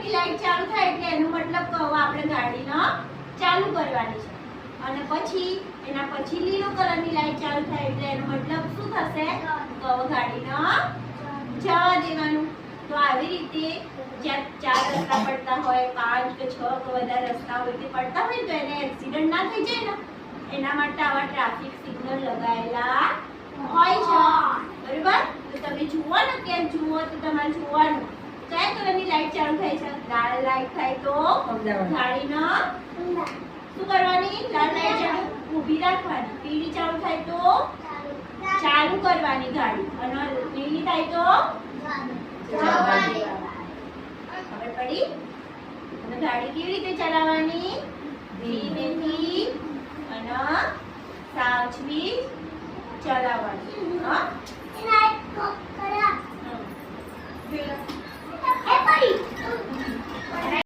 કલરની લાઈટ ચાલુ થાય એટલે એનો મતલબ કે હવે આપણે ગાડીને ચાલુ કરવાની છે અને પછી એના પછી લીલો કલરની લાઈટ ચાલુ થાય એટલે એનો મતલબ શું થશે તો હવે ગાડીને જવા દેવાનું. તો આવી રીતે જ્યાં 4 રસ્તા પડતા હોય 5 કે 6 કે વધારે રસ્તા હોય તે પડતા હોય તો એને એક્સિડન્ટ ના થઈ જાય ને એના માટે આવા ટ્રાફિક સિગ્નલ લગાવેલા હોય છે. બરાબર? તો તમે જુઓ ને કે જુઓ તો તમારે જોવાનું કયા કલરની લાઈટ ચાલુ થાય છે. લાલ લાઈટ થાય તો ગાડીને શું કરવાની? લાલ લાઈટ ચાલુ ઊભી રાખવાની. પીળી ચાલુ થાય તો ચાલુ કરવાની ગાડી અને લીલી થાય તો જવા દેવાની. ખબર પડી? અને ગાડી કેવી રીતે ચલાવવાની? ધીમેથી અને સાવચવી ચલાવવાની. હા?